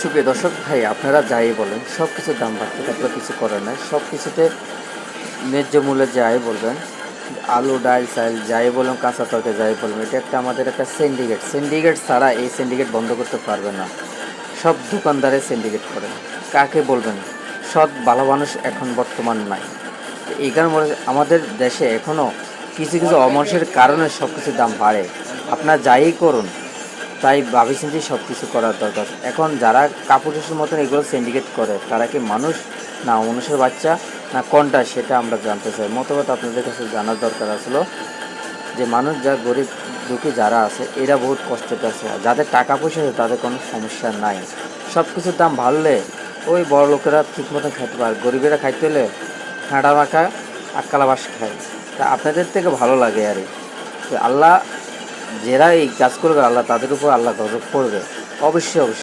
সুপ্রিয় দর্শক ভাই, আপনারা যাই বলেন সব কিছুর দাম বাড়তে থাকলে কিছু করার নাই। সব কিছুতে ন্যায্য মূল্যে যাই বলবেন, আলু ডাল চাল যাই বলুন, কাঁচা তরকারি যাই বলবেন, এটা একটা আমাদের একটা সিন্ডিকেট ছাড়া এই সিন্ডিকেট বন্ধ করতে পারবে না। সব দোকানদারে সিন্ডিকেট করে। কাকে বলবেন? সৎ ভালো মানুষ এখন বর্তমান নাই। এই কারণে আমাদের দেশে এখনও কিছু কিছু অমানুষের কারণে সব কিছুর দাম বাড়ে। আপনার যাই করুন, তাই ভাবি চিন্তে সব কিছু করার দরকার। এখন যারা কাপুরুষের মতন এগুলো সিন্ডিকেট করে, তারা কি মানুষ না মানুষের বাচ্চা না কোনটা, সেটা আমরা জানতে চাই। মতবাদ আপনাদের কাছে জানার দরকার আসলো যে মানুষ যা গরিব দুঃখী যারা আছে এরা বহুত কষ্টতে আছে। আর যাদের টাকা পয়সা আছে তাদের কোনো সমস্যা নাই। সব কিছুর দাম বাড়লে ওই বড় লোকেরা ঠিক মতন খাইতে পারে, গরিবেরা খাইতে হলে হাঁটা মাখা আক্কালা বাস খায়। তা আপনাদের থেকে ভালো লাগে আর আল্লাহ, যারা এই কাজ করবে আল্লাহ তাদের উপর আল্লাহ গজব করবে অবশ্যই অবশ্যই।